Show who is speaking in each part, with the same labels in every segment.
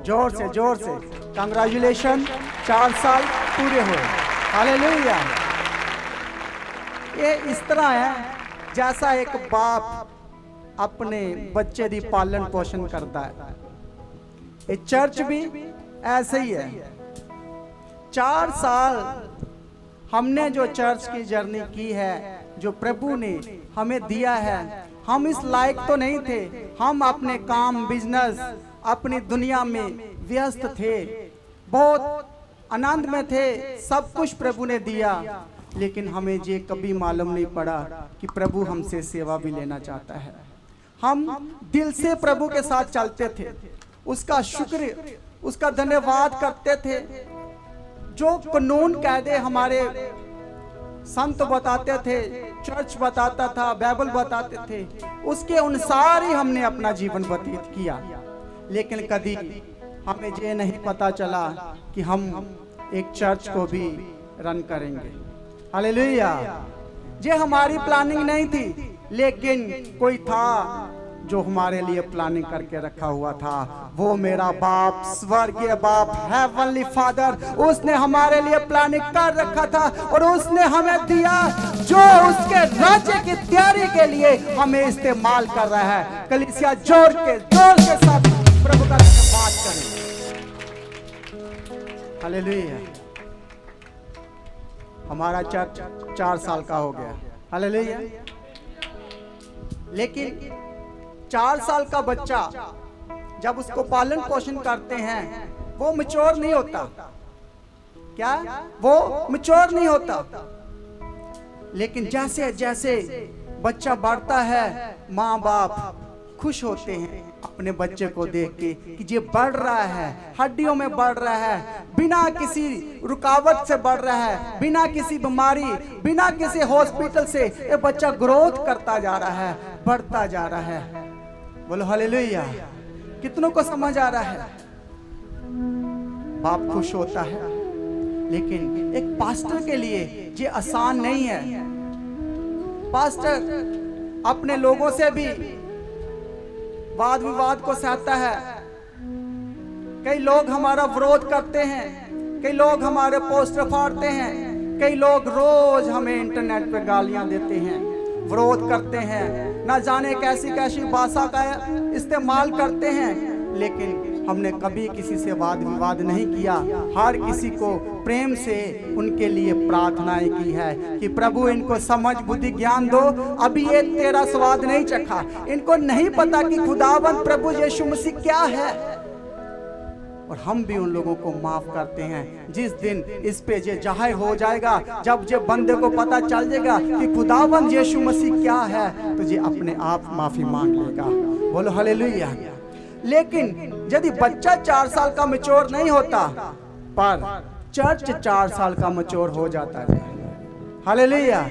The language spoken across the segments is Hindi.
Speaker 1: जोर से कंग्रेचुलेशन, 4 साल पूरे हुए। हालेलुया। ये इस तरह है जैसा एक बाप अपने बच्चे दी पालन पोषण करता है, ये चर्च भी ऐसे ही है। 4 साल हमने जो चर्च की जर्नी की है, जो प्रभु ने हमें दिया है, हम इस लायक तो नहीं थे। हम अपने काम, बिजनेस, अपनी दुनिया में व्यस्त थे, बहुत आनंद में थे, सब कुछ प्रभु ने दिया, लेकिन हमें ये कभी मालूम नहीं पड़ा कि प्रभु हमसे सेवा भी लेना चाहता है। हम दिल से प्रभु के साथ चलते थे, उसका शुक्र, उसका धन्यवाद करते थे। जो कानून कायदे हमारे संत बताते थे, चर्च बताता था, बाइबल बताते थे, उसके अनुसार ही हमने अपना जीवन व्यतीत किया। लेकिन कभी हमें ये नहीं पता चला कि हम एक चर्च को भी रन करेंगे। हालेलुया। ये हमारी प्लानिंग नहीं थी, लेकिन कोई था जो हमारे लिए प्लानिंग करके रखा हुआ था। वो मेरा बाप, स्वर्गीय बाप, हेवनली फादर, उसने हमारे लिए प्लानिंग कर रखा था और उसने हमें दिया जो उसके राज्य की तैयारी के लिए हमें इस्तेमाल कर रहा है। कलीसिया जोर के साथ प्रभु का धन्यवाद करें। हालेलुया। हमारा चर्च 4 साल का हो गया। हालेलुया। लेकिन 4 साल का बच्चा जब उसको पालन पोषण करते हैं, वो मैच्योर नहीं होता। क्या? वो मैच्योर नहीं होता। लेकिन जैसे जैसे बच्चा बढ़ता है, माँ बाप खुश होते हैं अपने बच्चे को देख के कि ये बढ़ रहा है, हड्डियों में बढ़ रहा है, बिना किसी रुकावट से बढ़ रहा है, बिना किसी बीमारी, बिना किसी हॉस्पिटल से ये बच्चा ग्रोथ करता जा रहा है, बढ़ता जा रहा है। बोलो हालेलुया। कितनों को समझ आ रहा है? बाप खुश होता है। लेकिन एक पास्टर के लिए ये आसान नहीं है। पास्टर अपने लोगों से भी वाद विवाद को सहता है। कई लोग हमारा विरोध करते हैं, कई लोग हमारे पोस्टर फाड़ते हैं, कई लोग रोज हमें इंटरनेट पे गालियां देते हैं, विरोध करते हैं, ना जाने कैसी कैसी भाषा का इस्तेमाल करते हैं। लेकिन हमने कभी किसी से वाद विवाद नहीं किया। हर किसी को प्रेम से उनके लिए प्रार्थनाएं की है कि प्रभु इनको समझ बुद्धि ज्ञान दो। अभी ये तेरा स्वाद नहीं चखा, इनको नहीं पता कि खुदावंद प्रभु यीशु मसीह क्या है। और हम भी उन लोगों को माफ करते हैं। जिस दिन इस पे ये जाहिर हो जाएगा, जब ये बंदे को पता चल जाएगा कि खुदावंद यीशु मसीह क्या है, तो ये अपने आप माफी मांग लेगा। बोलो हालेलुया। लेकिन यदि बच्चा 4 साल का मैच्योर नहीं होता, पर चर्च 4 साल का मैच्योर हो जाता है। हालेलुया।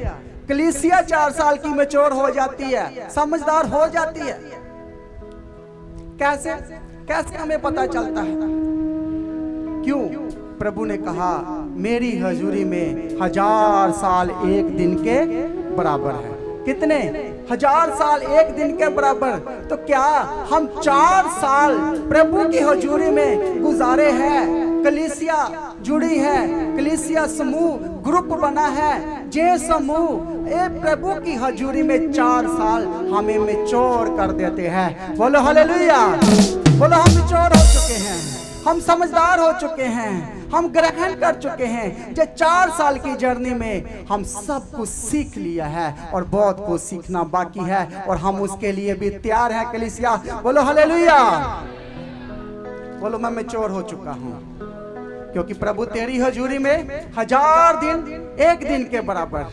Speaker 1: कलीसिया 4 साल की मैच्योर हो जाती है, समझदार हो जाती है। कैसे कैसे हमें पता चलता है? क्यों? प्रभु ने कहा मेरी हजूरी में 1000 साल एक दिन के बराबर है। कितने? 1000 साल एक दिन के बराबर। तो क्या हम 4 साल प्रभु की हजूरी में गुजारे हैं? कलीसिया जुड़ी है, कलीसिया समूह ग्रुप बना है, जे समूह ए प्रभु की हजूरी में 4 साल हमें मैच्योर कर देते हैं। बोलो हालेलुया। बोलो हम मैच्योर हो चुके हैं, हम समझदार हो चुके हैं, हम ग्रहण कर चुके हैं। जो 4 साल की जर्नी में हम सब कुछ सीख लिया है और बहुत कुछ सीखना बाकी है, और हम उसके लिए भी तैयार हैं। कलीसिया बोलो हालेलुया। बोलो मैं मैच्योर हो चुका हूँ, क्योंकि प्रभु तेरी हजूरी में 1000 दिन एक दिन के बराबर।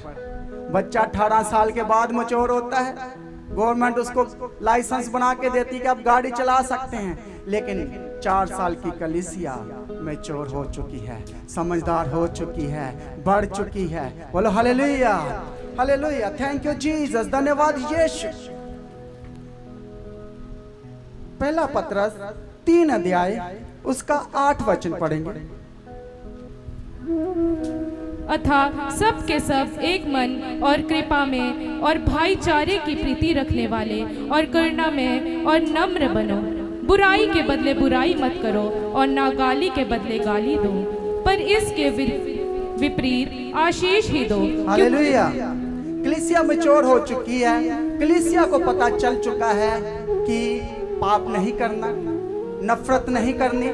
Speaker 1: बच्चा 18 साल के बाद मैच्योर होता है। गवर्नमेंट उसको लाइसेंस बना के देती है कि आप गाड़ी चला सकते हैं। लेकिन 4 साल की कलीसिया मैच्योर हो चुकी है, समझदार हो चुकी है, बढ़ चुकी है। बोलो hallelujah. Hallelujah. Thank you Jesus. धन्यवाद यीशु। पहला पत्रस 3 अध्याय उसका 8 वचन पढ़ेंगे।
Speaker 2: अतः सब के सब एक मन और कृपा में और भाईचारे की प्रीति रखने वाले और करुणा में और नम्र बनो, बुराई के बदले बुराई मत करो और ना गाली के बदले गाली दो, पर इसके विपरीत आशीष ही दो।
Speaker 1: हालेलुया। कलीसिया मैच्योर हो चुकी है। कलीसिया को पता चल चुका है कि पाप नहीं करना, नफरत नहीं करनी।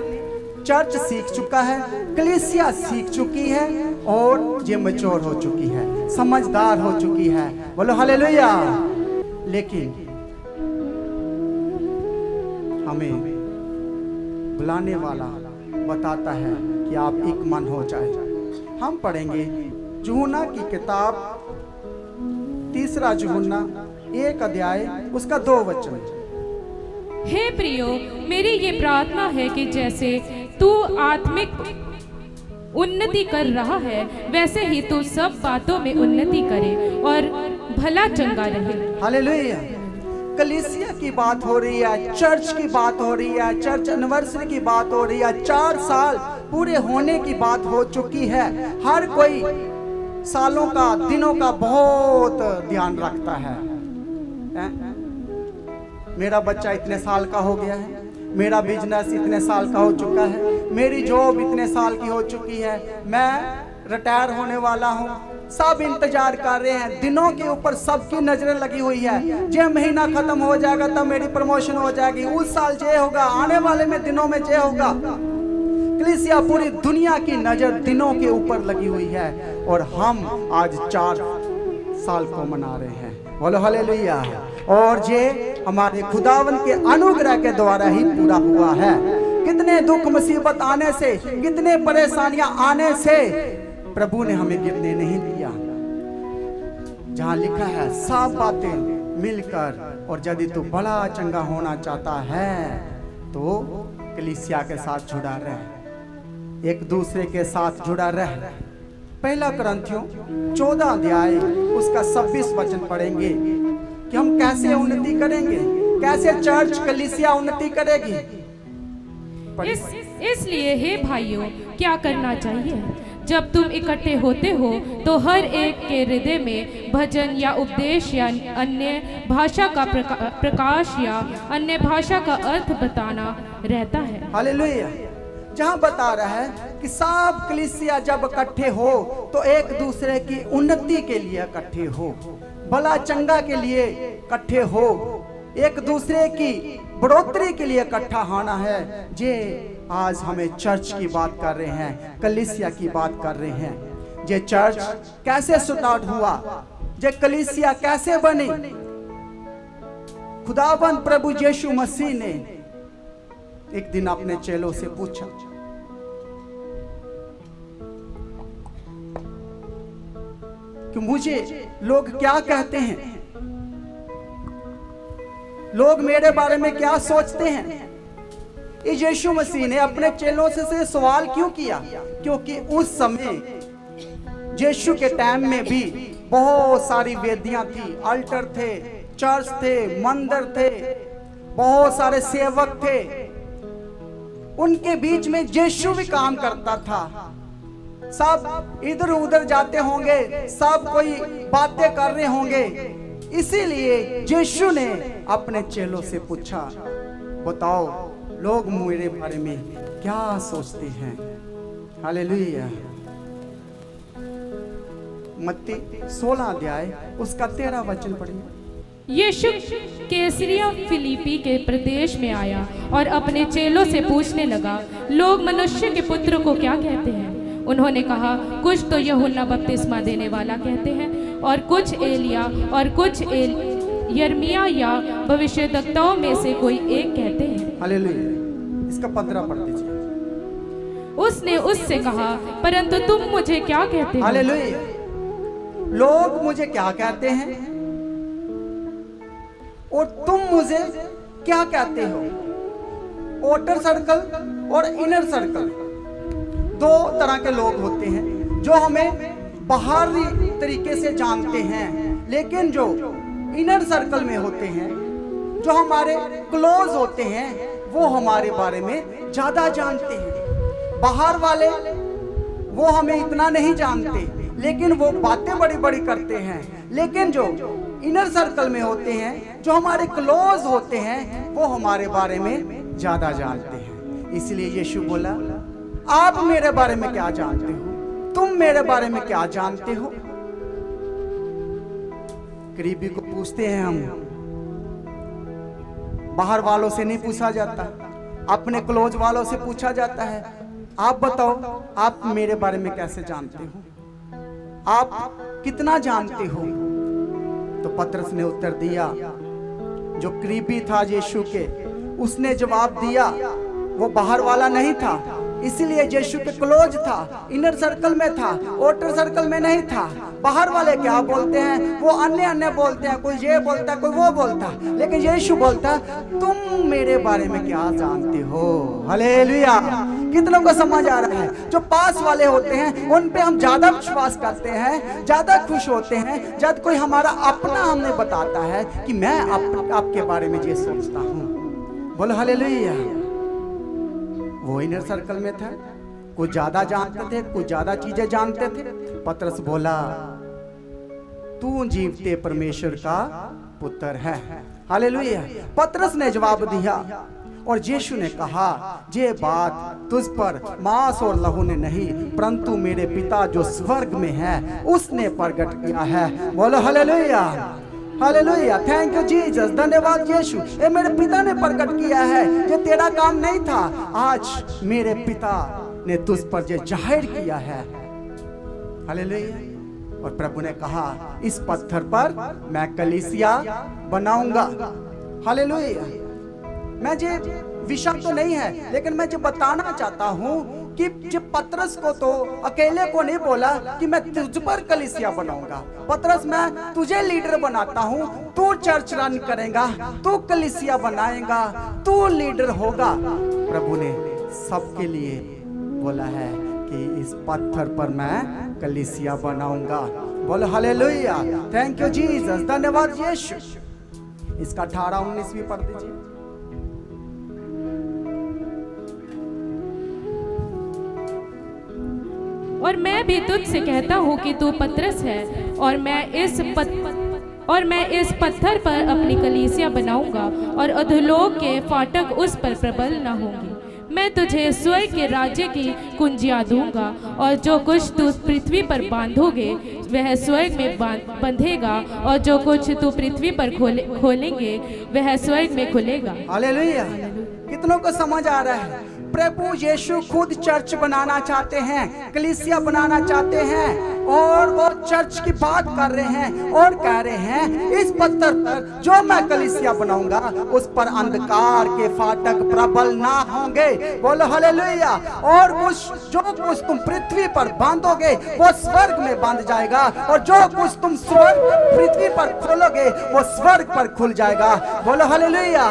Speaker 1: चर्च सीख चुका है, कलीसिया सीख चुकी है और ये मैच्योर हो चुकी है, समझदार हो चुकी है। बोलो हालेलुया। लेकिन हमें बुलाने वाला बताता है कि आप एक मन हो जाए। हम पढ़ेंगे यूहन्ना की किताब 3 यूहन्ना 1 अध्याय उसका 2 वचन।
Speaker 2: हे प्रियो, मेरी ये प्रार्थना है कि जैसे तू आत्मिक उन्नति कर रहा है, वैसे ही तू सब बातों में उन्नति करे और भला चंगा रहे।
Speaker 1: हालेलुया। कलीसिया की बात हो रही है, चर्च की बात हो रही है, चर्च एनिवर्सरी की बात हो रही है, 4 साल पूरे होने की बात हो चुकी है। हर कोई सालों का, दिनों का बहुत ध्यान रखता है। मेरा बच्चा इतने साल का हो गया है, मेरा बिजनेस इतने साल का हो चुका है, मेरी जॉब इतने साल की हो चुकी है, मैं रिटायर होने वाला हूँ। सब इंतजार कर रहे हैं, दिनों के ऊपर सबकी नजरें लगी हुई है। ये महीना खत्म हो जाएगा तब मेरी प्रमोशन हो जाएगी, उस साल ये होगा, आने वाले में दिनों में ये होगा। कलीसिया पूरी दुनिया की नजर दिनों के ऊपर लगी हुई है और हम आज 4 साल को मना रहे हैं। बोलो हालेलुया। और ये हमारे खुदावन के अनुग्रह के द्वारा ही पूरा हुआ है। कितने दुख मुसीबत आने से, कितने परेशानियां आने से प्रभु ने हमें गिरने नहीं दिया। जहां लिखा है सब बातें मिलकर, और यदि तू बड़ा चंगा होना चाहता है तो कलीसिया के साथ जुड़ा रह, एक दूसरे के साथ जुड़ा रह। 1 कुरिन्थियों 14 अध्याय उसका 26 वचन पढ़ेंगे कि हम कैसे उन्नति करेंगे, कैसे चर्च कलीसिया उन्नति करेगी।
Speaker 2: इसलिए हे भाइयों, क्या करना चाहिए? जब तुम इकट्ठे होते हो तो हर एक के हृदय में भजन या उपदेश या अन्य भाषा का प्रकाश या अन्य भाषा का अर्थ बताना रहता है।
Speaker 1: हालेलुया। जहां बता रहा है कि सब कलीसिया जब इकट्ठे हो तो एक दूसरे की उन्नति के लिए इकट्ठे हो, भला चंगा के लिए इकट्ठे हो, एक दूसरे की बढ़ोतरी के लिए इकट्ठा होना है। जे आज हमें चर्च की बात कर रहे हैं, कलीसिया की बात कर रहे हैं। जे चर्च कैसे स्टार्ट हुआ, जे कलीसिया कैसे बनी। खुदाबंद प्रभु यीशु मसीह ने एक दिन अपने चेलों से पूछा, कि मुझे लोग क्या कहते हैं, लोग मेरे बारे में क्या सोचते हैं। यीशु मसीह ने अपने चेलों से सवाल क्यों किया? क्योंकि उस समय यीशु के टाइम में भी बहुत सारी वेदियां थी, अल्टर थे, चर्च थे, मंदिर थे, बहुत सारे सेवक थे। उनके बीच में यीशु भी काम करता था। सब इधर उधर जाते होंगे, सब कोई बातें कर रहे होंगे। इसीलिए यीशु ने अपने चेलों से पूछा, बताओ लोग मेरे बारे में क्या सोचते हैं। हालेलुया। मत्ती 16 अध्याय उसका 13 वचन पढ़िए।
Speaker 2: यीशु कैसरिया फिलिप्पी के प्रदेश में आया और अपने चेलों से पूछने लगा, लोग मनुष्य के पुत्र को क्या कहते हैं? उन्होंने कहा, कुछ तो यूहन्ना बपतिस्मा देने वाला कहते हैं, और कुछ एलिया, और कुछ यिर्मयाह या भविष्यद्वक्ताओं में से कोई एक कहते हैं।
Speaker 1: हालेलुया। इसका 15 पढ़ दीजिए।
Speaker 2: उसने उससे कहा, परंतु तुम मुझे क्या कहते हो?
Speaker 1: हालेलुया। लोग मुझे क्या कहते हैं और तुम मुझे क्या कहते हो? आउटर सर्कल और इनर सर्कल, 2 तरह के लोग होते हैं जो हमें बाहरी तरीके से जानते हैं, लेकिन जो इनर सर्कल में होते हैं, जो हमारे क्लोज होते हैं, वो हमारे बारे में ज्यादा जानते हैं। बाहर वाले वो हमें इतना नहीं जानते, लेकिन वो बातें बड़ी बड़ी करते हैं। लेकिन जो इनर सर्कल में होते हैं, जो हमारे क्लोज होते हैं, वो हमारे बारे में ज्यादा जानते हैं। इसलिए यीशु बोला, आप मेरे बारे में क्या जानते हो, तुम मेरे बारे में क्या जानते हो। करीबी को पूछते हैं हम, बाहर वालों से नहीं पूछा जाता, अपने क्लोज वालों से पूछा जाता है, आप बताओ आप मेरे बारे में कैसे जानते हो, आप कितना जानते हो। तो पतरस ने उत्तर दिया, जो करीबी था यीशु के, उसने जवाब दिया, वो बाहर वाला नहीं था, इसीलिए यीशु के क्लोज था, इनर सर्कल में था, आउटर सर्कल में नहीं था। बाहर वाले क्या बोलते हैं, वो अन्य अन्य बोलते हैं, कोई ये बोलता है, कोई वो बोलता है, लेकिन यीशु बोलता, तुम मेरे बारे में क्या जानते हो। हालेलुया। कितनों को समझ आ रहा है। जो पास वाले होते हैं उन पे हम ज्यादा विश्वास करते हैं, ज्यादा खुश होते हैं जब कोई हमारा अपना हमें बताता है कि मैं आपके बारे में ये सोचता हूँ। बोलो हालेलुया। वो इनर सर्कल में था, कुछ ज्यादा जानते थे, कुछ ज्यादा चीजें जानते थे। पतरस बोला, तू जीवते परमेश्वर का पुत्र है। हालेलुया। पतरस ने जवाब दिया और यीशु ने कहा, ये बात तुझ पर मांस और लहू ने नहीं, परंतु मेरे पिता जो स्वर्ग में है उसने प्रकट किया है। बोलो hallelujah. Hallelujah. Thank you Jesus. धन्यवाद यीशु। ये मेरे पिता ने प्रकट किया है, ये तेरा काम नहीं था, आज मेरे पिता ने तुझ पर ये जाहिर किया है। हालेलुया। और प्रभु ने कहा, इस पत्थर पर मैं कलीसिया बनाऊंगा। हालेलुया। मैं ये विषय तो नहीं है, लेकिन मैं जो बताना चाहता हूं कि जो पतरस को तो अकेले को नहीं बोला कि मैं तुझ पर कलीसिया बनाऊंगा। पतरस, मैं तुझे लीडर बनाता हूं, तू चर्च रन करेगा, तू कलीसिया बनाएगा, तू लीडर होगा। प्रभु ने सबके लिए बोला है कि इस पत्थर पर मैं कलीसिया बनाऊंगा। बोलो हालेलुया। Thank you Jesus. धन्यवाद यीशु। इसका 18-19 भी पढ़ दीजिए।
Speaker 2: और मैं भी तुझसे कहता हूँ कि तू पतरस है, और मैं इस पत्थर पर अपनी कलीसिया बनाऊंगा, और अधोलोक के फाटक उस पर प्रबल न होंगे। मैं तुझे स्वर्ग के राज्य की कुंजियां दूंगा, और जो कुछ तू पृथ्वी पर बांधोगे वह स्वर्ग में बंधेगा, और जो कुछ तू पृथ्वी पर खोलेंगे वह स्वर्ग में खुलेगा।
Speaker 1: हालेलुया। कितनों को समझ आ रहा है। प्रभु यीशु खुद चर्च बनाना चाहते हैं, कलीसिया बनाना चाहते हैं, और वो चर्च की बात कर रहे हैं और कह रहे हैं, इस पत्थर पर जो मैं कलीसिया बनाऊंगा उस पर अंधकार के फाटक प्रबल ना होंगे। बोलो हालेलुया। और जो कुछ तुम पृथ्वी पर बांधोगे वो स्वर्ग में बांध जाएगा, और जो कुछ तुम पृथ्वी पर खोलोगे वो स्वर्ग पर खुल जाएगा। बोलो हालेलुया।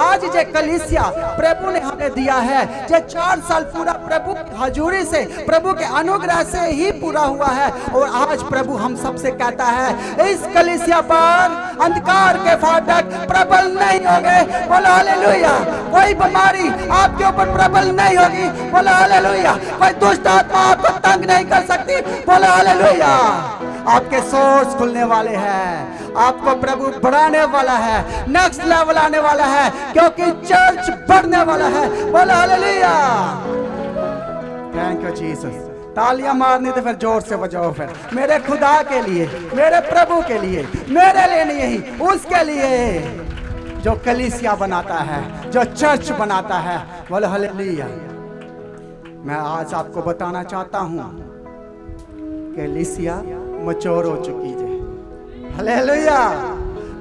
Speaker 1: आज ये कलीसिया प्रभु ने हमें दिया है, ये 4 साल पूरा प्रभु की हजूरी से, प्रभु के अनुग्रह से ही पूरा हुआ है, और आज प्रभु हम सबसे कहता है, इस कलीसिया पर अंधकार के फाटक प्रबल नहीं होंगे। बोलो हालेलुया। कोई बीमारी आपके ऊपर प्रबल नहीं होगी। बोलो हालेलुया। कोई दुष्ट आत्मा आपको तंग नहीं कर सकती। बोलो हालेलुया। आपके सोर्स खुलने वाले हैं, आपको प्रभु बढ़ाने वाला है, नेक्स्ट लेवल आने वाला है, क्योंकि चर्च बढ़ने वाला है। बोलो हालेलुया। Thank you Jesus. तालियां मारनी तो फिर जोर से बजाओ, फिर मेरे खुदा के लिए, मेरे प्रभु के लिए, मेरे लिए नहीं, उसके लिए जो कलीसिया बनाता है, जो चर्च बनाता है। बोलो हालेलुया। मैं आज आपको बताना चाहता हूं, कलीसिया मैच्योर हो चुकी है। हालेलुया।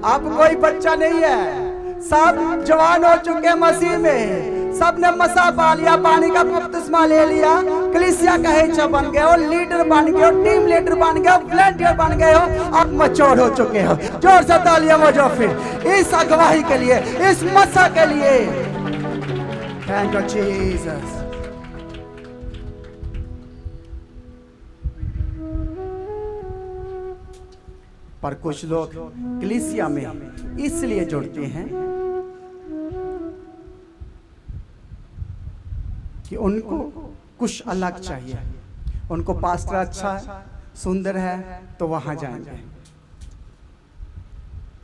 Speaker 1: अब कोई बच्चा नहीं है, सब जवान हो चुके मसीह में, सब ने मसा पा लिया, पानी का बपतिस्मा ले लिया, कलीसिया का हिस्सा बन गए हो, लीडर बन गए हो, टीम लीडर बन गए हो, वॉलंटियर बन गए हो, अब मैच्योर हो चुके हो। जोर से तालियां बजाओ फिर इस अगवाई के लिए, इस मसा के लिए। Thank you Jesus. पर कुछ लोग कलीसिया में इसलिए जुड़ते हैं कि उनको कुछ अलग चाहिए, उनको पास्टर अच्छा है, सुंदर है तो वहां जाएंगे,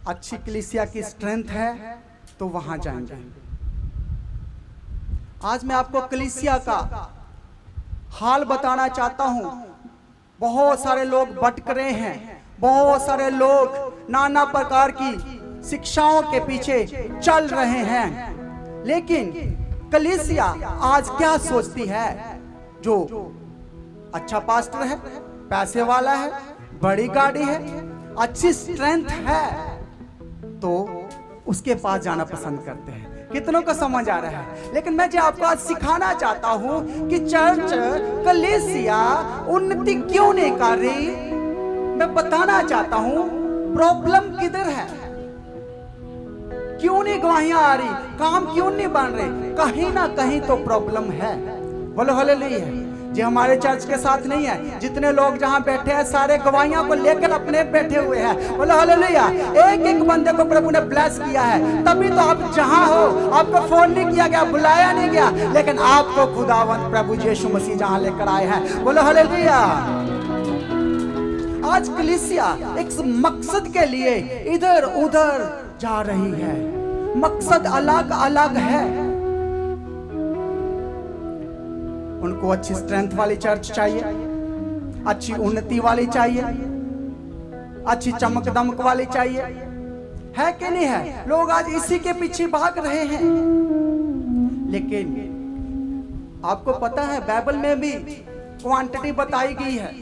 Speaker 1: अच्छी कलीसिया की स्ट्रेंथ है तो वहां जाएंगे, आज मैं आपको कलीसिया का हाल बताना चाहता हूं। बहुत सारे लोग भटक रहे हैं, बहुत सारे लोग नाना प्रकार की शिक्षाओं के पीछे चल रहे हैं, लेकिन कलीसिया आज क्या सोचती है? जो अच्छा पास्टर है, पैसे वाला है, बड़ी गाड़ी है, अच्छी स्ट्रेंथ है, तो उसके पास जाना पसंद करते हैं। कितनों को समझ आ रहा है? लेकिन मैं जो आपको आज सिखाना चाहता हूं कि चर्च, कलीसिया उन्नति क्यों नहीं कर रही, मैं बताना चाहता हूं प्रॉब्लम किधर है, क्यों नहीं गवाहियां आ रही, काम क्यों नहीं बन रहे। कहीं ना कहीं तो प्रॉब्लम है। बोलो हालेलुया। जो हमारे चर्च के साथ नहीं है, जितने लोग जहां बैठे हैं सारे गवाहियां को लेकर अपने बैठे हुए हैं। बोलो हालेलुया। एक एक बंदे को प्रभु ने ब्लेस किया है, तभी तो आप जहां हो। आपको फोन नहीं किया गया, बुलाया नहीं गया, लेकिन आपको खुदावंत प्रभु यीशु मसीह जहां लेकर आए हैं। बोलो हालेलुया। आज कलीसिया एक मकसद के लिए इधर उधर जा रही है, मकसद अलग अलग है। उनको अच्छी स्ट्रेंथ वाली चर्च चाहिए, अच्छी उन्नति वाली चाहिए, अच्छी चमक दमक वाली चाहिए, है कि नहीं है? लोग आज इसी के पीछे भाग रहे हैं। लेकिन आपको पता है बाइबल में भी क्वांटिटी बताई गई है।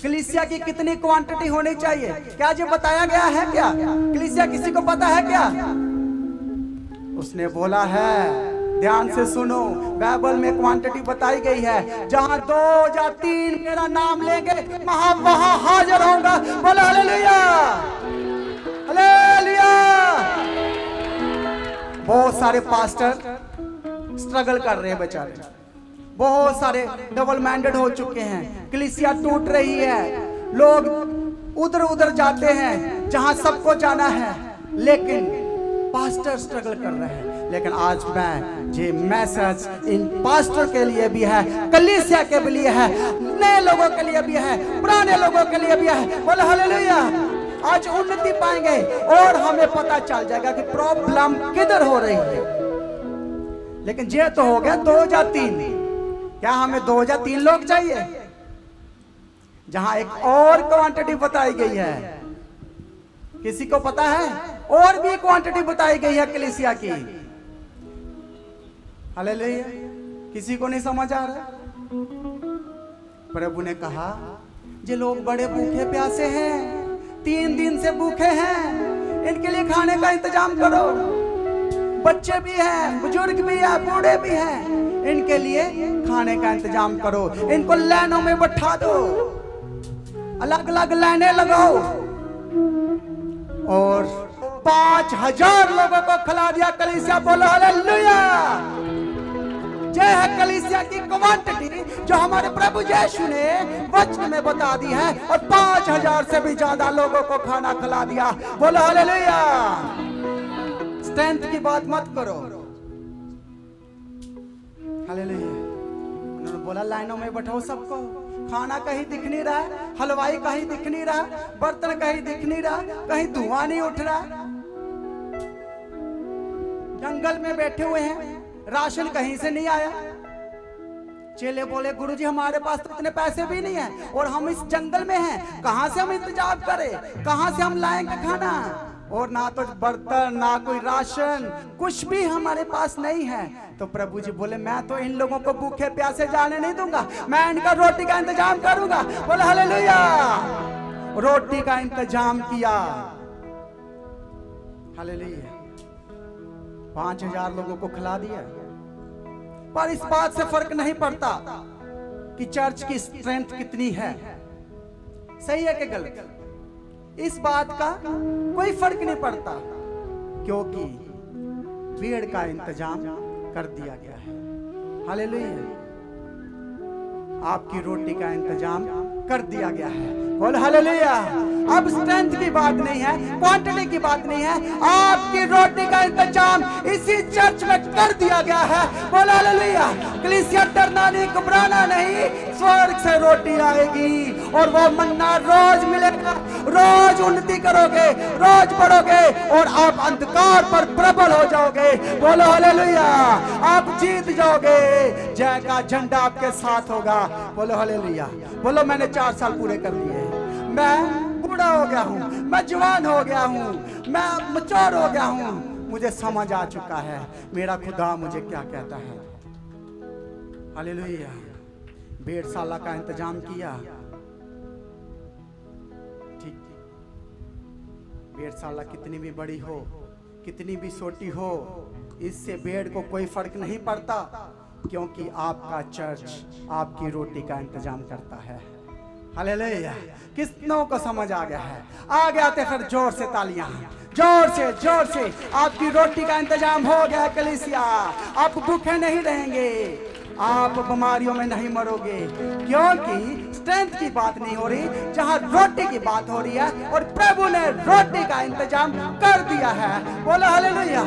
Speaker 1: कलीसिया की कितनी क्वांटिटी होनी चाहिए, क्या जो बताया गया है? क्या कलीसिया किसी को पता है क्या? उसने बोला है, ध्यान से सुनो, बाइबल में क्वांटिटी बताई गई है, जहां 2 या 3 मेरा नाम लेंगे वहां हाजिर होऊंगा। बोलो हालेलुया, हालेलुया। बहुत सारे पास्टर स्ट्रगल कर रहे हैं बेचारे, बहुत सारे डबल माइंडेड हो चुके हैं, कलीसिया टूट रही है, लोग उधर उधर जाते हैं जहां सबको जाना है, लेकिन पास्टर स्ट्रगल कर रहे हैं। लेकिन आज मैं ये मैसेज इन पास्टर के लिए भी है, कलीसिया के लिए है, नए लोगों के लिए भी है, पुराने लोगों के लिए भी है। बोलो हालेलुया। आज उन्नति पाएंगे और हमें पता चल जाएगा कि प्रॉब्लम किधर हो रही है। लेकिन ये तो हो गया 2 या 3, क्या हमें 2 या 3 लोग चाहिए? जहां एक और क्वांटिटी बताई गई है, किसी को पता है? और भी क्वांटिटी बताई गई है कलीसिया की। हालेलुया। किसी को नहीं समझ आ रहा? प्रभु ने कहा, जो लोग बड़े भूखे प्यासे हैं, 3 दिन से भूखे हैं, इनके लिए खाने का इंतजाम करो। बच्चे भी हैं, बुजुर्ग भी हैं, बूढ़े भी हैं, इनके लिए खाने का इंतजाम करो। इनको लाइनों में बैठा दो, अलग अलग लाइनें लगाओ। और 5000 लोगों को खिला दिया कलीसिया। बोलो हालेलुया। जय है कलीसिया की क्वांटिटी जो हमारे प्रभु यीशु ने वचन में बता दी है, और 5000 से भी ज्यादा लोगों को खाना खिला दिया। बोलो हालेलुया। स्ट्रेंथ की बात मत करो। हालेलुया। उन्होंने बोला लाइनों में बैठो सबको, खाना कहीं दिख नहीं रहा, हलवाई कहीं दिख नहीं रहा, बर्तन कहीं दिख नहीं रहा, कहीं धुआं नहीं उठ रहा, जंगल में बैठे हुए हैं, राशन कहीं से नहीं आया। चेले बोले, गुरुजी हमारे पास तो इतने पैसे भी नहीं है, और हम इस जंगल में हैं, कहां से हम इंतजाम करें, कहां से हम लाएंगे खाना? और ना तो बर्तन, ना कोई राशन, कुछ भी हमारे पास नहीं है। तो प्रभु जी बोले, मैं तो इन लोगों को भूखे प्यासे जाने नहीं दूंगा, मैं इनका रोटी का इंतजाम करूंगा। बोले हालेलुया। रोटी का इंतजाम किया। हालेलुया। 5000 लोगों को खिला दिया। पर इस बात से फर्क नहीं पड़ता कि चर्च की स्ट्रेंथ कितनी है, सही है कि गलत। इस बात का कोई फर्क नहीं पड़ता, क्योंकि भीड़ का इंतजाम कर दिया गया है। हालेलुया। आपकी रोटी का इंतजाम कर दिया गया है। बोल हालेलुया। अब स्ट्रेंथ की बात नहीं है, क्वांटिटी की बात नहीं है, आपकी रोटी का इंतजाम इसी चर्च में कर दिया गया है। बोल हालेलुया। कलीसिया डरना नहीं, घबराना नहीं, स्वर्ग से रोटी आएगी और वो मन्ना रोज मिलेगा। रोज उन्नति करोगे, रोज बढ़ोगे और आप अंधकार पर प्रबल हो जाओगे। बोलो हालेलुया। आप जीत जाओगे, जय का झंडा आपके साथ होगा। बोलो हालेलुया। बोलो मैंने 4 साल पूरे कर लिए, मैं बूढ़ा हो गया हूँ, मैं जवान हो गया हूँ, मैं मैच्योर हो गया हूँ, मुझे समझ आ चुका है मेरा खुदा मुझे क्या कहता है। हालेलुया। 1.5 साल का इंतजाम किया, ठीक। 1.5 साल कितनी भी बड़ी हो, कितनी भी छोटी हो, इससे बेड़ को कोई फर्क नहीं पड़ता, क्योंकि आपका चर्च आपकी रोटी का इंतजाम करता है। हालेलुया। कितनों को समझ आ गया है? आ गया तो फिर जोर से तालियां, जोर से आपकी रोटी का इंतजाम हो गया कलीसिया। आप भूखे नहीं रहेंगे, आप बीमारियों में नहीं मरोगे, क्योंकि स्ट्रेंथ की बात नहीं हो रही, जहां रोटी की बात हो रही है और प्रभु ने रोटी का इंतजाम कर दिया है। बोलो हालेलुया।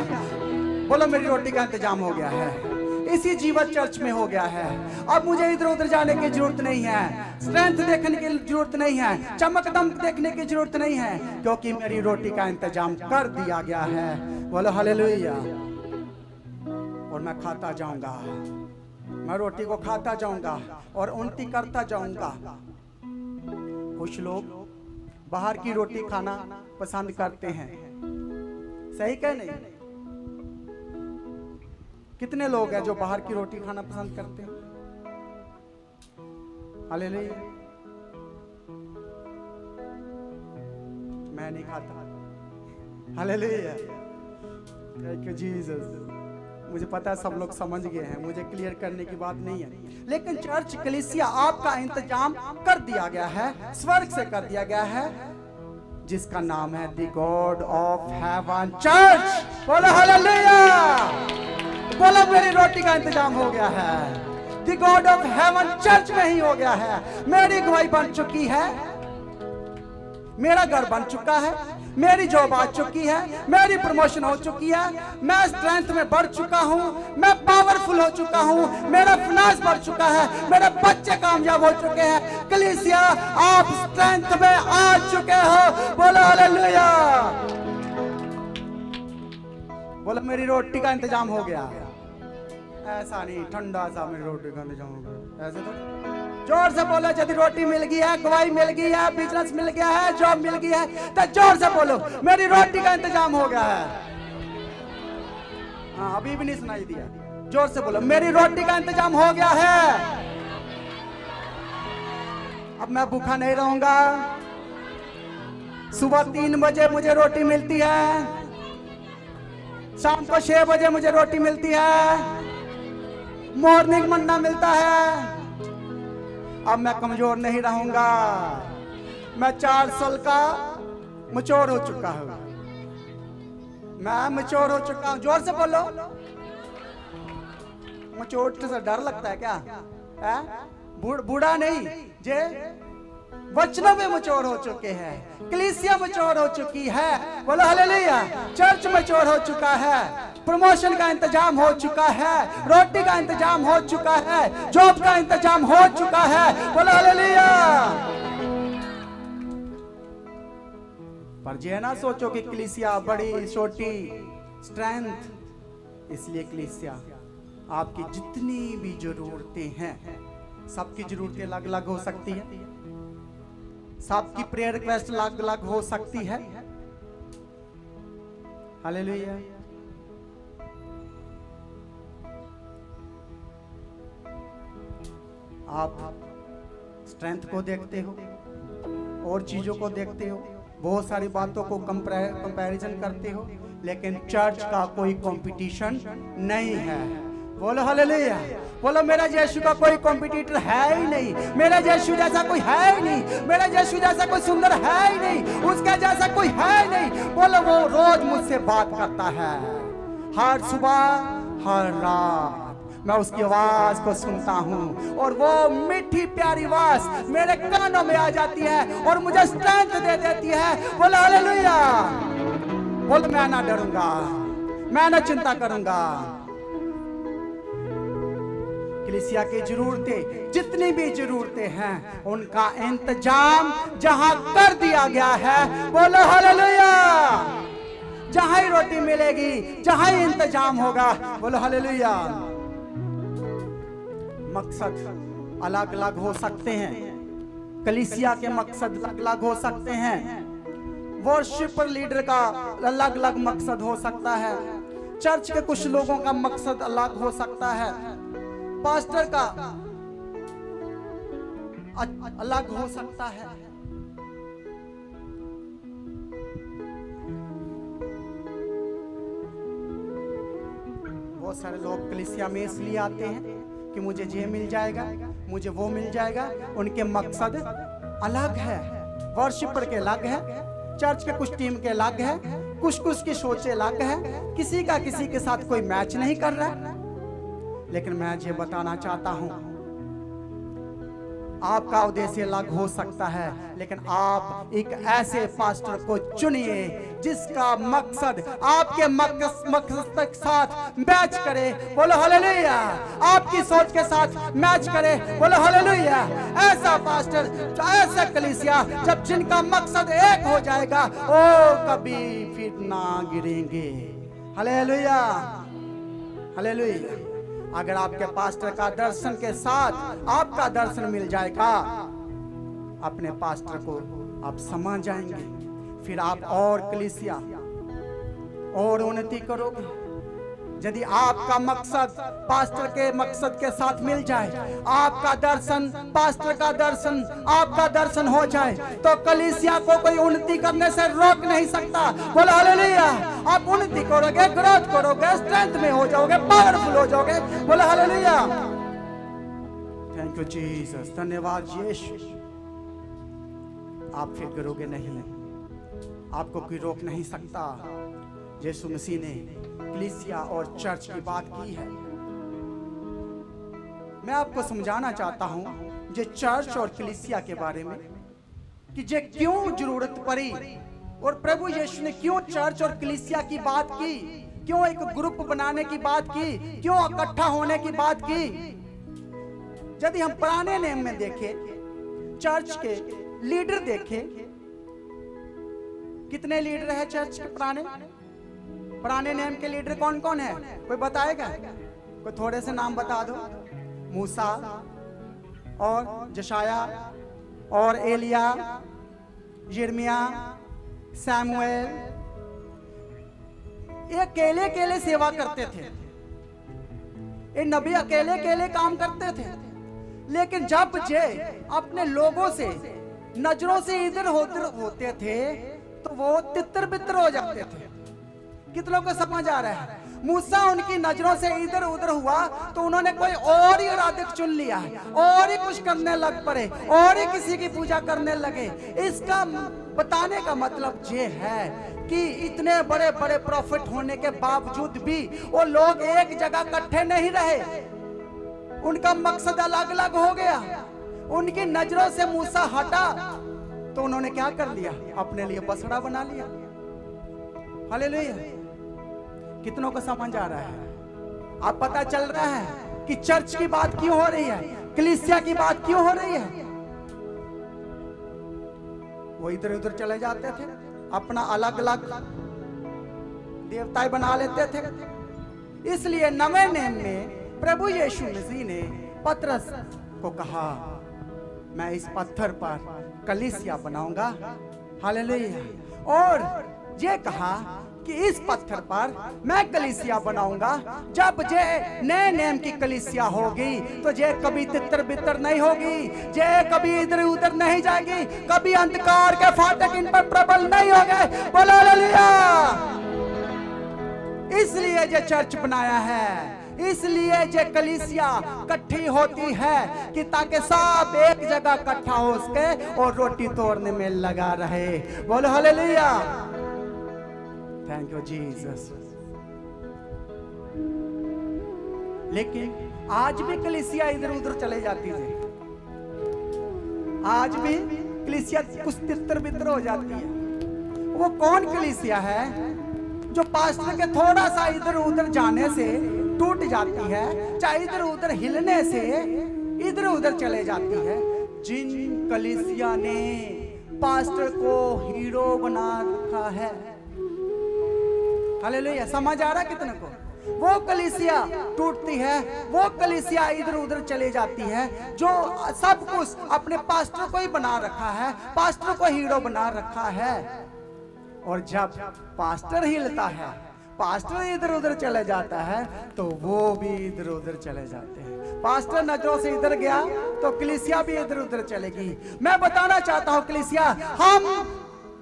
Speaker 1: बोलो मेरी रोटी का इंतजाम हो गया है, इसी जीवन चर्च में हो गया है। अब मुझे इधर उधर जाने की जरूरत नहीं है, स्ट्रेंथ देखने की जरूरत नहीं है, चमक दमक देखने की जरूरत नहीं है, क्योंकि मेरी रोटी का इंतजाम कर दिया गया है। बोलो हालेलुया। और मैं खाता जाऊंगा, मैं रोटी को खाता जाऊंगा और उन्नति करता जाऊंगा। कुछ लोग बाहर की रोटी खाना पसंद करते हैं, सही कह नहीं? कितने लोग हैं जो बाहर की रोटी खाना पसंद करते हैं? हालेलुया। मैं नहीं खाता। हालेलुया। Thank you Jesus. मुझे पता है सब लोग समझ गए हैं, मुझे क्लियर करने की बात नहीं है, लेकिन चर्च कलीसिया आपका इंतजाम कर दिया गया है, स्वर्ग से कर दिया गया है, जिसका नाम है the God of haven church. बोलो हालेलुया। बोलो मेरी रोटी का इंतजाम हो गया है, the God of haven church में ही हो गया है। मेरी गवाही बन चुकी है, मेरा घर बन चुका है, मेरी जॉब आ चुकी है, मेरी प्रमोशन हो चुकी है, मैं स्ट्रेंथ में बढ़ चुका हूं, मैं पावरफुल हो चुका हूं, मेरा फाइनेंस बढ़ चुका है, मेरे बच्चे कामयाब हो चुके हैं। कलीसिया आप स्ट्रेंथ में आ चुके हो। बोलो हालेलुया। बोलो मेरी रोटी का इंतजाम हो गया। ऐसा नहीं ठंडा सा मेरी रोटी का इंतजाम हो गया, ऐसे तो जोर से बोलो। यदि रोटी मिल गई है, गवाही मिल गई है, बिजनेस मिल गया है, जॉब मिल गई है, तो जोर से बोलो मेरी रोटी का इंतजाम हो गया है। हाँ अभी भी नहीं सुनाई दिया, जोर से बोलो मेरी रोटी का इंतजाम हो गया है। अब मैं भूखा नहीं रहूंगा। सुबह 3 बजे मुझे रोटी मिलती है, शाम को 6 बजे मुझे रोटी मिलती है, मॉर्निंग मन्ना मिलता है। अब मैं कमजोर नहीं रहूंगा, मैं 4 साल का मैच्योर हो चुका हूं, मैं मैच्योर हो चुका हूं। जोर से बोलो। मैच्योर से डर लगता है क्या? बूढ़ा नहीं, जे वचनों में मैच्योर हो चुके हैं, कलीसिया मैच्योर हो चुकी है। बोलो हालेलुया। चर्च मैच्योर हो चुका है, प्रमोशन का इंतजाम हो चुका है, रोटी का इंतजाम हो चुका है, जॉब का इंतजाम हो चुका है। बोलो हालेलुया। पर ये ना सोचो कि कलीसिया बड़ी छोटी, स्ट्रेंथ। इसलिए कलीसिया आपकी जितनी भी जरूरतें हैं, सबकी जरूरतें अलग अलग हो सकती है, सबकी प्रेयर रिक्वेस्ट अलग अलग हो सकती है। हालेलुया। आप स्ट्रेंथ को देखते हो और चीजों को देखते हो, बहुत सारी बातों को कंपैरिजन करते हो, लेकिन चर्च का कोई कंपटीशन नहीं है। बोलो हालेलुया। बोलो मेरा यीशु का कोई कॉम्पिटिटर है ही नहीं, मेरा यीशु जैसा कोई है ही नहीं, मेरा यीशु जैसा कोई सुंदर है ही नहीं, उसका जैसा कोई है ही नहीं। बोलो वो रोज मुझसे बात करता है, हर सुबह हर रात मैं उसकी आवाज को सुनता हूँ और वो मीठी प्यारी आवाज मेरे कानों में आ जाती है और मुझे स्ट्रेंथ दे देती है। बोलो हालेलुया। बोल मैं ना डरूंगा, मैं ना चिंता करूंगा। कलीसिया की जरूरतें, जितनी भी जरूरतें हैं, उनका इंतजाम जहां कर दिया गया है। बोलो हालेलुया। जहां ही रोटी मिलेगी, जहां ही इंतजाम होगा। बोलो हालेलुया। मकसद अलग अलग हो सकते हैं, कलीसिया के मकसद अलग अलग हो सकते हैं, वर्शिपर लीडर का अलग अलग मकसद हो सकता है, चर्च के कुछ लोगों का मकसद अलग हो सकता है, पास्टर का अलग हो सकता है। बहुत सारे लोग कलीसिया में इसलिए आते हैं कि मुझे ये मिल जाएगा, मुझे वो मिल जाएगा। उनके मकसद अलग है, वर्शिपर के अलग है, चर्च के कुछ टीम के अलग है, कुछ की सोचें अलग है, किसी का किसी के साथ कोई मैच नहीं कर रहा है। लेकिन मैं ये बताना चाहता हूं, आपका उद्देश्य अलग हो सकता है, लेकिन आप एक ऐसे पास्टर को चुनिए जिसका मकसद आपके मकसद के साथ मैच करे। बोलो हालेलुया। आपकी सोच के साथ मैच करे। बोलो हालेलुया। ऐसा पास्टर, ऐसा कलीसिया जब जिनका मकसद एक हो जाएगा, ओ कभी फिर ना गिरेंगे। Hallelujah, hallelujah. अगर आपके पास्टर का दर्शन के साथ आपका दर्शन मिल जाएगा, अपने पास्टर को आप समझ जाएंगे, फिर आप और कलीसिया और उन्नति करोगे। यदि आपका मकसद पास्टर के मकसद के साथ मिल जाए, आपका दर्शन पास्टर का दर्शन, आपका दर्शन हो जाए, तो कलीसिया को कोई उन्नति करने से रोक नहीं सकता। बोलो हालेलुया। आप उन्नति करोगे, ग्रोथ करोगे, स्ट्रेंथ में हो जाओगे, पावरफुल हो जाओगे। बोलो हालेलुया। Thank you Jesus. धन्यवाद यीशु। आप फिर करोगे नहीं, आपको कोई रोक नहीं सकता। यीशु मसीह ने कलीसिया और चर्च की बात की है। मैं आपको समझाना चाहता हूं जे चर्च और कलीसिया के बारे में कि जे क्यों जरूरत पड़ी और प्रभु यीशु ने क्यों चर्च और कलीसिया की बात की, क्यों एक ग्रुप बनाने की बात की, क्यों इकट्ठा होने की बात की। यदि हम पुराने नियम में देखें, चर्च के लीडर देखें, कितने लीडर है चर्च के पुराने नियम के लीडर कौन कौन है? कोई बताएगा? कोई थोड़े से नाम बता दो। मूसा और जशाया और एलिया, यिर्मयाह, सैमुएल, ये अकेले सेवा करते थे, ये नबी अकेले काम करते थे। लेकिन जब जे अपने लोगों से नजरों से इधर होते थे तो वो तितर बितर हो जाते थे। कितनों को समझ आ रहा है? मूसा उनकी नजरों से इधर उधर हुआ तो उन्होंने कोई और ही इरादे चुन लिया, और ही कुछ करने लग पड़े, और ही किसी की पूजा करने लगे। इसका बताने का मतलब ये है कि इतने बड़े बड़े प्रॉफिट होने के बावजूद भी वो लोग एक जगह इकट्ठे नहीं रहे, उनका मकसद अलग अलग हो गया। उनकी नजरों से मूसा हटा तो उन्होंने क्या कर लिया? अपने लिए बसड़ा बना लिया। हालेलुया। कितनों को समझ आ रहा है? अब पता चल रहा है कि चर्च की बात क्यों हो रही है, कलीसिया की बात क्यों हो रही है। वो इधर उधर चले जाते थे, अपना अलग अलग देवताएं बना लेते थे। इसलिए नवे नियम में प्रभु यीशु मसीह ने पतरस को कहा, मैं इस पत्थर पर कलीसिया बनाऊंगा। हालेलुया। और ये कहा कि इस पत्थर पर मैं कलीसिया बनाऊंगा। जब जे नए नेम की कलीसिया होगी तो जे कभी तितर बितर नहीं होगी, जे कभी इधर उधर नहीं जाएगी, कभी अंधकार के फाटक इन पर प्रबल नहीं होंगे। बोलो हालेलुया। इसलिए जे चर्च बनाया है, इसलिए जे कलीसिया इकट्ठी होती है कि ताकि सब एक जगह इकट्ठा हो सके और रोटी तोड़ने में लगा रहे। बोलो हालेलुया। Thank you Jesus. लेकिन आज भी कलीसिया इधर उधर चले जाती है, आज भी कलीसिया कुछ तितर बितर हो जाती है। वो कौन कलीसिया है जो पास्टर के थोड़ा सा इधर उधर जाने से टूट जाती है, चाहे इधर उधर हिलने से इधर उधर चले जाती है? जिन कलीसिया ने पास्टर को हीरो बना रखा है, हालेलुया, समझ आ रहा कितने को? वो कलीसिया टूटती है, वो कलीसिया इधर उधर चले जाती है जो सब कुछ अपने पास्टर को ही बना रखा है, पास्टर को हीरो बना रखा है। और जब पास्टर हिलता है, पास्टर इधर उधर चले जाता है, तो वो भी इधर उधर चले जाते हैं। पास्टर नजरों से इधर गया तो कलीसिया भी इधर उधर चलेगी। मैं बताना चाहता हूं कलीसिया, हम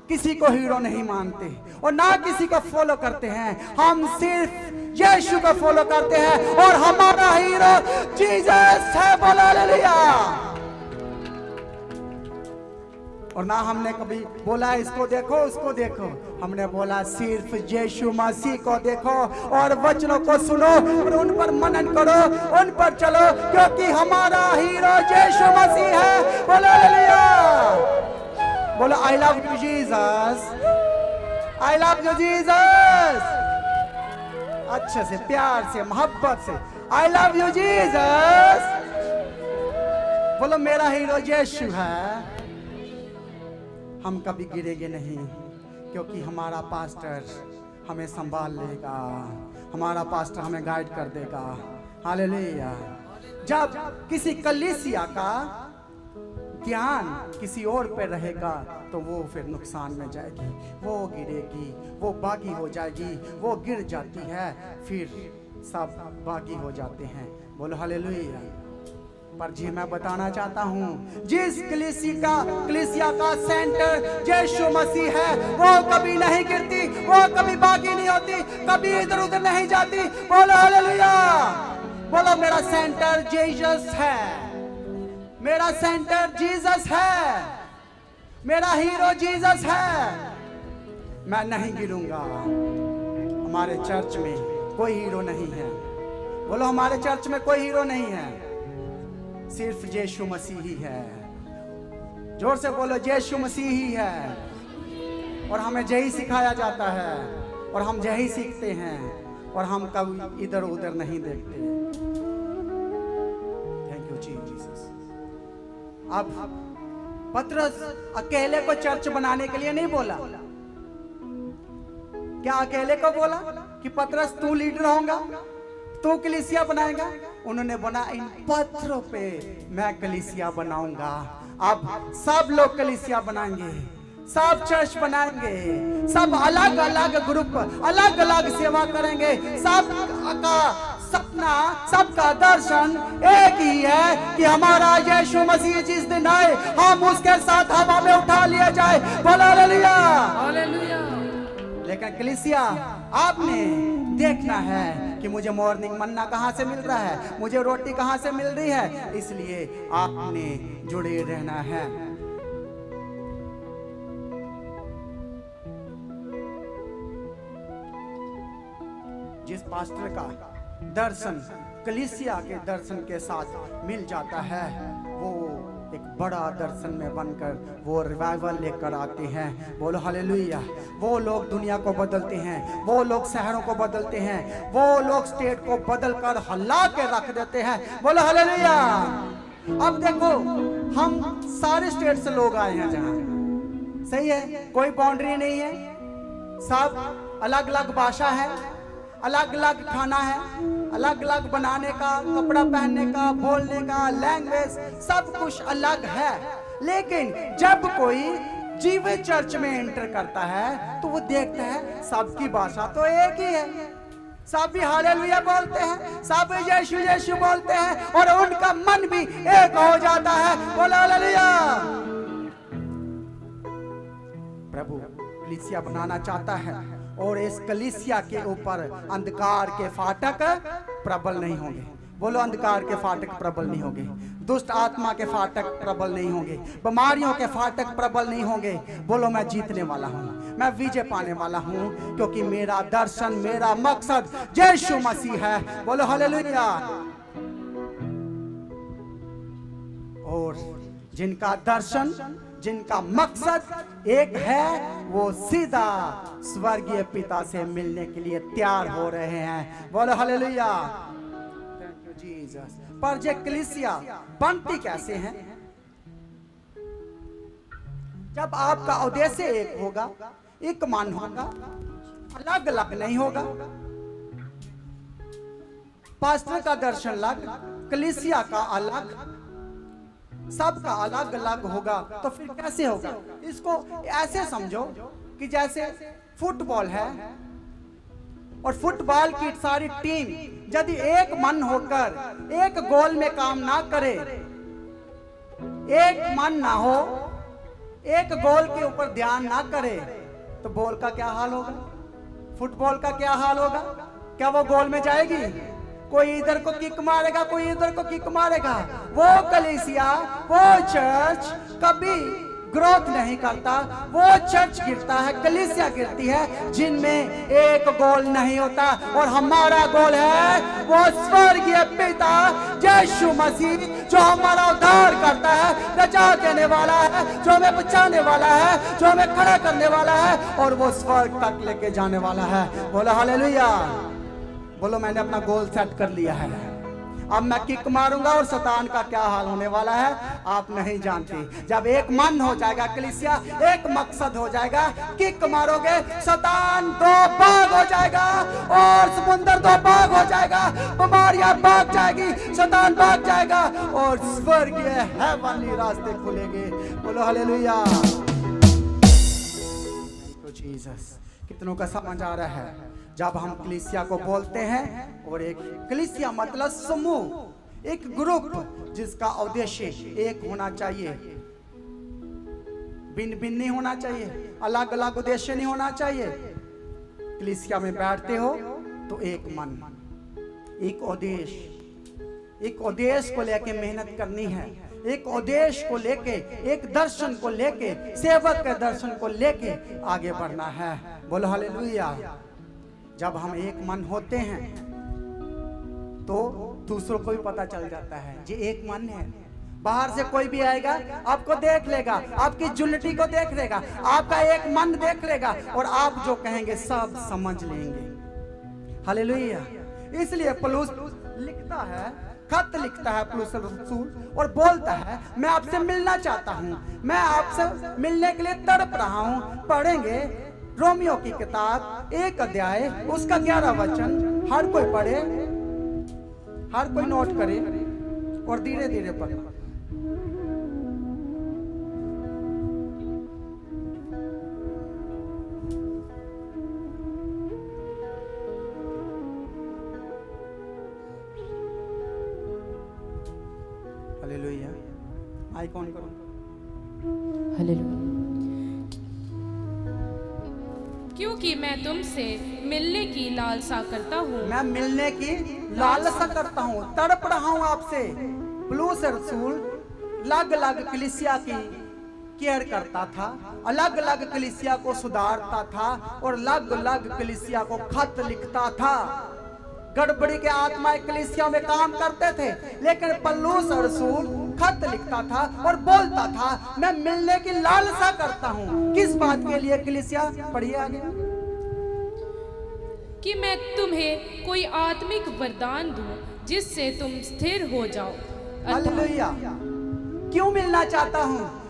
Speaker 1: किसी को हीरो नहीं मानते और ना किसी को फॉलो करते हैं, हम सिर्फ यीशु को फॉलो करते हैं और हमारा हीरो जीसस है। बोलो हालेलुया। और ना हमने कभी बोला इसको देखो उसको देखो, हमने बोला सिर्फ यीशु मसीह को देखो और वचनों को सुनो और उन पर मनन करो, उन पर चलो, क्योंकि हमारा हीरो यीशु मसीह है। बोलो हालेलुया। बोलो I love you Jesus, I love you Jesus. अच्छे से, प्यार से, मोहब्बत से, आई लव यू जीसस। बोलो मेरा हीरो यीशु है। हम कभी गिरेंगे नहीं, क्योंकि हमारा पास्टर हमें संभाल लेगा, हमारा पास्टर हमें गाइड कर देगा। हालेलुया। जब किसी कलीसिया का ध्यान किसी और पे रहेगा तो वो फिर नुकसान में जाएगी, वो गिरेगी, वो बागी हो जाएगी, वो गिर जाती है, फिर सब बागी हो जाते हैं। बोलो हालेलुया। पर जी मैं बताना चाहता हूँ, जिस कलीसिया का सेंटर यीशु मसीह है, वो कभी नहीं गिरती, वो कभी बागी नहीं होती, कभी इधर उधर नहीं जाती। बोलो हालेलुया। बोलो मेरा सेंटर जीसस है, मेरा सेंटर जीसस है, मेरा हीरो जीसस है। मैं नहीं गिरूंगा। हमारे चर्च में कोई हीरो नहीं है। बोलो हमारे चर्च में कोई हीरो नहीं है, सिर्फ यीशु मसीह ही है। जोर से बोलो यीशु मसीह ही है। और हमें यही सिखाया जाता है और हम यही सीखते हैं और हम कभी इधर उधर नहीं देखते। Thank you Jesus. अब पतरस अकेले को चर्च बनाने के लिए नहीं बोला। क्या अकेले को बोला कि पतरस तू लीडर होगा, तू कलीसिया बनाएगा? उन्होंने बना इन पत्थरों पे मैं कलीसिया बनाऊंगा। अब सब लोग कलीसिया बनाएंगे, सब चर्च बनाएंगे, सब अलग अलग ग्रुप, अलग अलग सेवा करेंगे। सबका सपना, सबका दर्शन एक ही है कि हमारा यीशु मसीह जिस दिन आए हम उसके साथ हवा में उठा लिया जाए। बोलो हालेलुया, हालेलुया। लेकिन कलीसिया आपने देखना है कि मुझे मॉर्निंग मन्ना कहां से मिल रहा है, मुझे रोटी कहां से मिल रही है, इसलिए आपने जुड़े रहना है। जिस पास्टर का दर्शन कलीसिया के दर्शन के साथ मिल जाता है, वो एक बड़ा दर्शन में बनकर वो रिवाइवल लेकर आते हैं। बोलो हालेलुया। वो लोग दुनिया को बदलते हैं, वो लोग शहरों को बदलते हैं, वो लोग स्टेट को बदलकर हिला के रख देते हैं। बोलो हालेलुया। अब देखो हम सारे स्टेट से लोग आए हैं जहाँ, सही है, कोई बाउंड्री नहीं है, सब अलग अलग भाषा है, अलग अलग खाना है, अलग अलग बनाने का, कपड़ा पहनने का, बोलने का, लैंग्वेज, सब कुछ अलग है। लेकिन जब कोई जीवित चर्च में एंटर करता है तो वो देखता है सबकी भाषा तो एक ही है, सब भी हालेलुया बोलते हैं, सब यीशु यीशु बोलते हैं और उनका मन भी एक हो जाता है। बोलो हालेलुया। प्रभु कलीसिया बनाना चाहता है और इस कलीसिया के ऊपर अंधकार के फाटक प्रबल नहीं होंगे। बोलो अंधकार के फाटक प्रबल नहीं होंगे, दुष्ट आत्मा के फाटक प्रबल नहीं होंगे, बीमारियों के फाटक प्रबल नहीं होंगे। बोलो मैं जीतने वाला हूँ, मैं विजय पाने वाला हूँ, क्योंकि मेरा दर्शन, मेरा मकसद यीशु मसीह है। बोलो हालेलुया। और जिनका दर्शन, जिनका मकसद एक है, वो सीधा स्वर्गीय पिता से मिलने के लिए तैयार हो रहे हैं। बोलो हालेलुया, थैंक यू जीसस। पर ये कलीसिया बनती कैसे हैं? जब आपका उद्देश्य एक होगा, एक मन होगा, अलग अलग नहीं होगा। पास्टर का दर्शन अलग, कलीसिया का अलग, सबका अलग अलग होगा, तो फिर कैसे होगा? इसको ऐसे समझो कि जैसे फुटबॉल है और फुटबॉल की सारी टीम यदि एक मन होकर एक गोल में काम ना करे, एक मन ना हो, एक गोल के ऊपर ध्यान ना करे, तो बॉल का क्या हाल होगा? फुटबॉल का क्या हाल होगा? क्या वो गोल में जाएगी? कोई इधर को किक मारेगा, कोई इधर को किक मारेगा। वो कलीसिया, वो चर्च कभी ग्रोथ नहीं करता। वो चर्च गिरता है, कलीसिया गिरती है जिनमें एक गोल नहीं होता। और हमारा गोल है वो स्वर्गीय पिता यीशु मसीह, जो हमारा उद्धार करता है, बचा देने वाला है, जो हमें बचाने वाला है, जो हमें खड़ा करने वाला है, और वो स्वर्ग तक लेके जाने वाला है। बोलो हालेलुया। बोलो मैंने अपना गोल सेट कर लिया है, अब मैं किक मारूंगा और शैतान का क्या हाल होने वाला है आप नहीं जानते। जब एक मन हो जाएगा कलीसिया, एक मकसद हो जाएगा, किक मारोगे शैतान दो भाग हो जाएगा और समुंदर दो भाग हो जाएगा, बीमारियां भाग जाएगी, शैतान भाग जाएगा और स्वर्गीय हेवनली रास्ते खुलेंगे। बोलो हालेलुया। जीसस। कितनों का समझ आ रहा है? जब हम कलीसिया को बोलते हैं, और एक कलीसिया मतलब समूह, एक ग्रुप जिसका उद्देश्य एक होना चाहिए, भिन्न भिन्न नहीं होना चाहिए, अलग अलग उद्देश्य नहीं होना चाहिए। कलीसिया में बैठते हो तो एक मन, एक उद्देश्य, एक उद्देश्य को लेके मेहनत करनी है, एक उद्देश्य को लेके, एक दर्शन को लेके, सेवक के दर्शन को लेके आगे बढ़ना है। बोलो हालेलुया। जब हम एक मन होते हैं तो दूसरों को भी पता चल जाता है ये एक मन है। बाहर से कोई भी आएगा आपको देख लेगा, आपकी जुनिटी को देख लेगा, आपका एक मन देख लेगा, और आप जो कहेंगे सब समझ लेंगे। हालेलुया। इसलिए पौलुस लिखता है, खत लिखता है पौलुस रसूल, और बोलता है मैं आपसे मिलना चाहता हूँ, मैं आपसे मिलने के लिए तड़प रहा हूँ। पढ़ेंगे रोमियो की किताब 1 अध्याय उसका 11 वचन। हर कोई पढ़े, हर कोई नोट करे और धीरे धीरे पढ़े। हालेलुया। माइक ऑन करो।
Speaker 2: हालेलुया। क्योंकि मैं तुमसे मिलने की लालसा करता हूँ,
Speaker 1: मैं मिलने की लालसा करता हूँ, तड़प रहा हूँ आपसे। पौलुस रसूल अलग अलग कलीसिया की केयर करता था, अलग अलग कलीसिया को सुधारता था, और अलग अलग कलीसिया को खत लिखता था। गड़बड़ी के आत्माएं कलीसिया में काम करते थे, लेकिन पौलुस रसूल खत लिखता था और बोलता था मैं मिलने की लालसा करता हूँ। किस बात के लिए कलीसिया? पढ़िए आगे।
Speaker 2: कि मैं तुम्हें कोई आत्मिक वरदान दूं जिससे तुम स्थिर हो जाओ।
Speaker 1: हालेलुया। क्यों मिलना चाहता हूँ?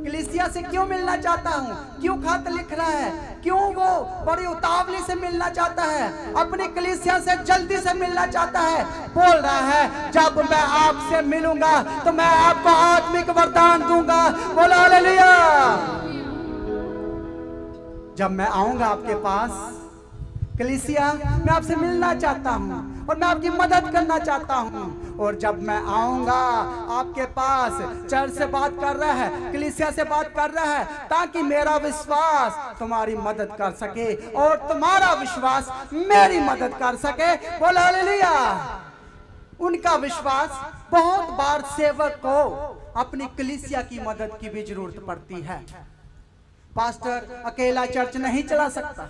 Speaker 1: कलीसिया से क्यों मिलना चाहता हूँ? क्यों खत लिख रहा है? क्यों वो बड़ी उतावली से मिलना चाहता है? अपनी कलीसिया से जल्दी से मिलना चाहता है। बोल रहा है जब मैं आपसे मिलूंगा तो मैं आपको आत्मिक वरदान दूंगा। बोलो हालेलुया। जब मैं आऊंगा आपके पास कलीसिया, मैं आपसे मिलना चाहता हूँ और मैं आपकी मदद करना चाहता हूँ। और जब मैं आऊंगा आपके पास, चर्च से बात कर रहा है, कलीसिया से बात कर रहा है, ताकि मेरा विश्वास तुम्हारी मदद कर सके और तुम्हारा विश्वास मेरी मदद कर सके। बोलो हालेलुया। उनका विश्वास, बहुत बार सेवक को अपनी कलीसिया की मदद की भी जरूरत पड़ती है। पास्टर अकेला चर्च नहीं चला सकता,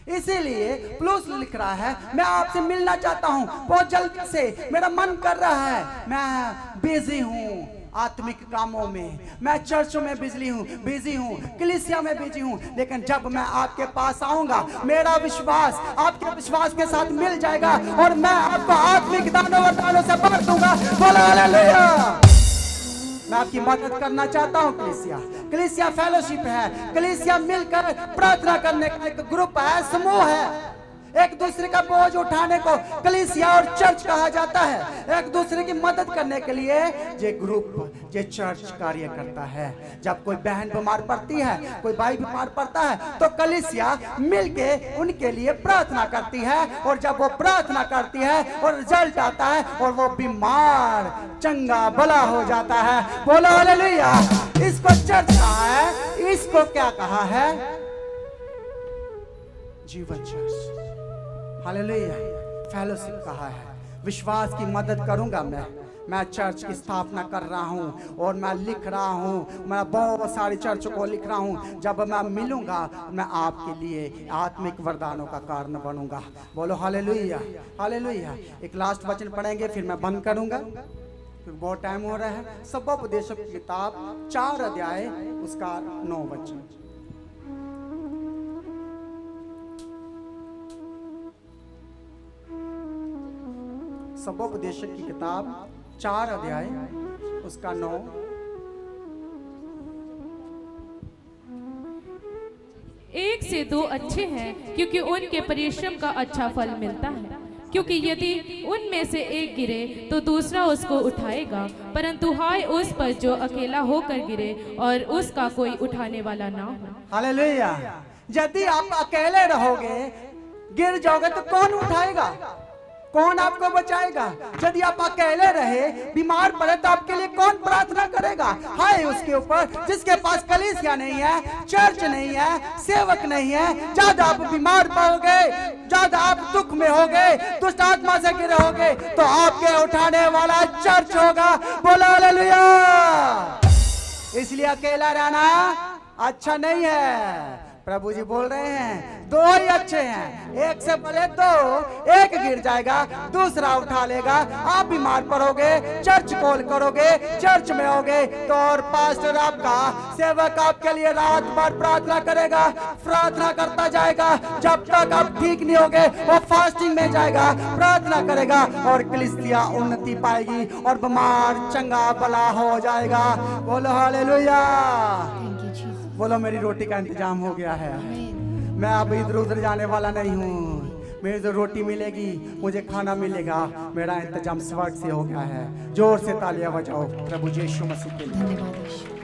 Speaker 1: इसीलिए प्लूस लिख रहा है, मैं आपसे मिलना चाहता हूं बहुत जल्द से, मेरा मन कर रहा है, मैं बिजी हूं आत्मिक कामों में, मैं चर्चों में बिजी हूँ, कलीसिया में बिजी हूँ, लेकिन जब मैं आपके पास आऊंगा मेरा विश्वास आपके विश्वास के साथ मिल जाएगा और मैं आपको आत्मिक दानों वरदानों से भर दूंगा। बोलो हालेलुया। मैं आपकी मदद करना चाहता हूँ। कलीसिया फेलोशिप है, कलीसिया मिलकर प्रार्थना करने का एक ग्रुप है, समूह है। एक दूसरे का बोझ उठाने को कलीसिया और चर्च कहा जाता है। एक दूसरे की मदद करने के लिए ये ग्रुप, ये चर्च कार्य करता है। जब कोई बहन बीमार पड़ती है, कोई भाई बीमार पड़ता है, तो कलीसिया मिलके उनके लिए प्रार्थना करती है, और जब वो प्रार्थना करती है और रिजल्ट आता है और वो बीमार चंगा भला हो जाता है। बोलो हालेलुया। इसको चर्च कहा है, इसको क्या कहा है? जीवन चर्च, हालेलुया। फेलोशिप कहा है। विश्वास की मदद करूंगा मैं चर्च की स्थापना कर रहा हूं और मैं लिख रहा हूं, मैं बहुत सारी चर्चों को लिख रहा हूं। जब मैं मिलूंगा मैं आपके लिए आत्मिक वरदानों का कारण बनूंगा। बोलो हालेलुया, हालेलुया। एक लास्ट वचन पढ़ेंगे फिर मैं बंद करूंगा क्योंकि बहुत टाइम हो रहा है। सबोपदेशक की किताब 4 अध्याय उसका 9 वचन। सबोपदेशक की किताब 4 अध्याय उसका 9।
Speaker 2: एक से दो अच्छे हैं क्योंकि उनके परिश्रम का अच्छा फल मिलता है, क्योंकि यदि उनमें से एक गिरे तो दूसरा उसको उठाएगा, परंतु हाय उस पर जो अकेला होकर गिरे और उसका कोई उठाने वाला ना हो।
Speaker 1: हालेलुया। यदि आप अकेले रहोगे, गिर जाओगे तो कौन उठाएगा, कौन आपको बचाएगा? यदि आप अकेले रहे, बीमार पड़े तो आपके लिए कौन प्रार्थना करेगा? हाय उसके ऊपर जिसके पास कलीसिया नहीं है, चर्च नहीं है, सेवक नहीं है। ज्यादा आप बीमार पड़ोगे, ज्यादा आप दुख में होगे, दुष्ट आत्मा से गिरे होगे, तो आपके उठाने वाला चर्च होगा। बोलो हालेलुया। इसलिए अकेला रहना अच्छा नहीं है। प्रभु जी बोल रहे हैं 2 ही अच्छे हैं, एक से भले 2, एक गिर जाएगा दूसरा उठा लेगा। आप बीमार पड़ोगे, चर्च कॉल करोगे, चर्च में होगे तो और पास्टर आपका सेवक आपके लिए रात भर प्रार्थना करेगा, प्रार्थना करता जाएगा। जब तक आप ठीक नहीं होगे वो फास्टिंग में जाएगा, प्रार्थना करेगा और कलीसिया उन्नति पाएगी और बीमार चंगा भला हो जाएगा। बोलो हालेलुया। बोलो मेरी रोटी का इंतजाम हो गया है, मैं अब इधर उधर जाने वाला नहीं हूँ। मेरी जो रोटी मिलेगी, मुझे खाना मिलेगा, मेरा इंतजाम स्वर्ग से हो गया है। जोर से तालियां बजाओ प्रभु यीशु मसीह के लिए।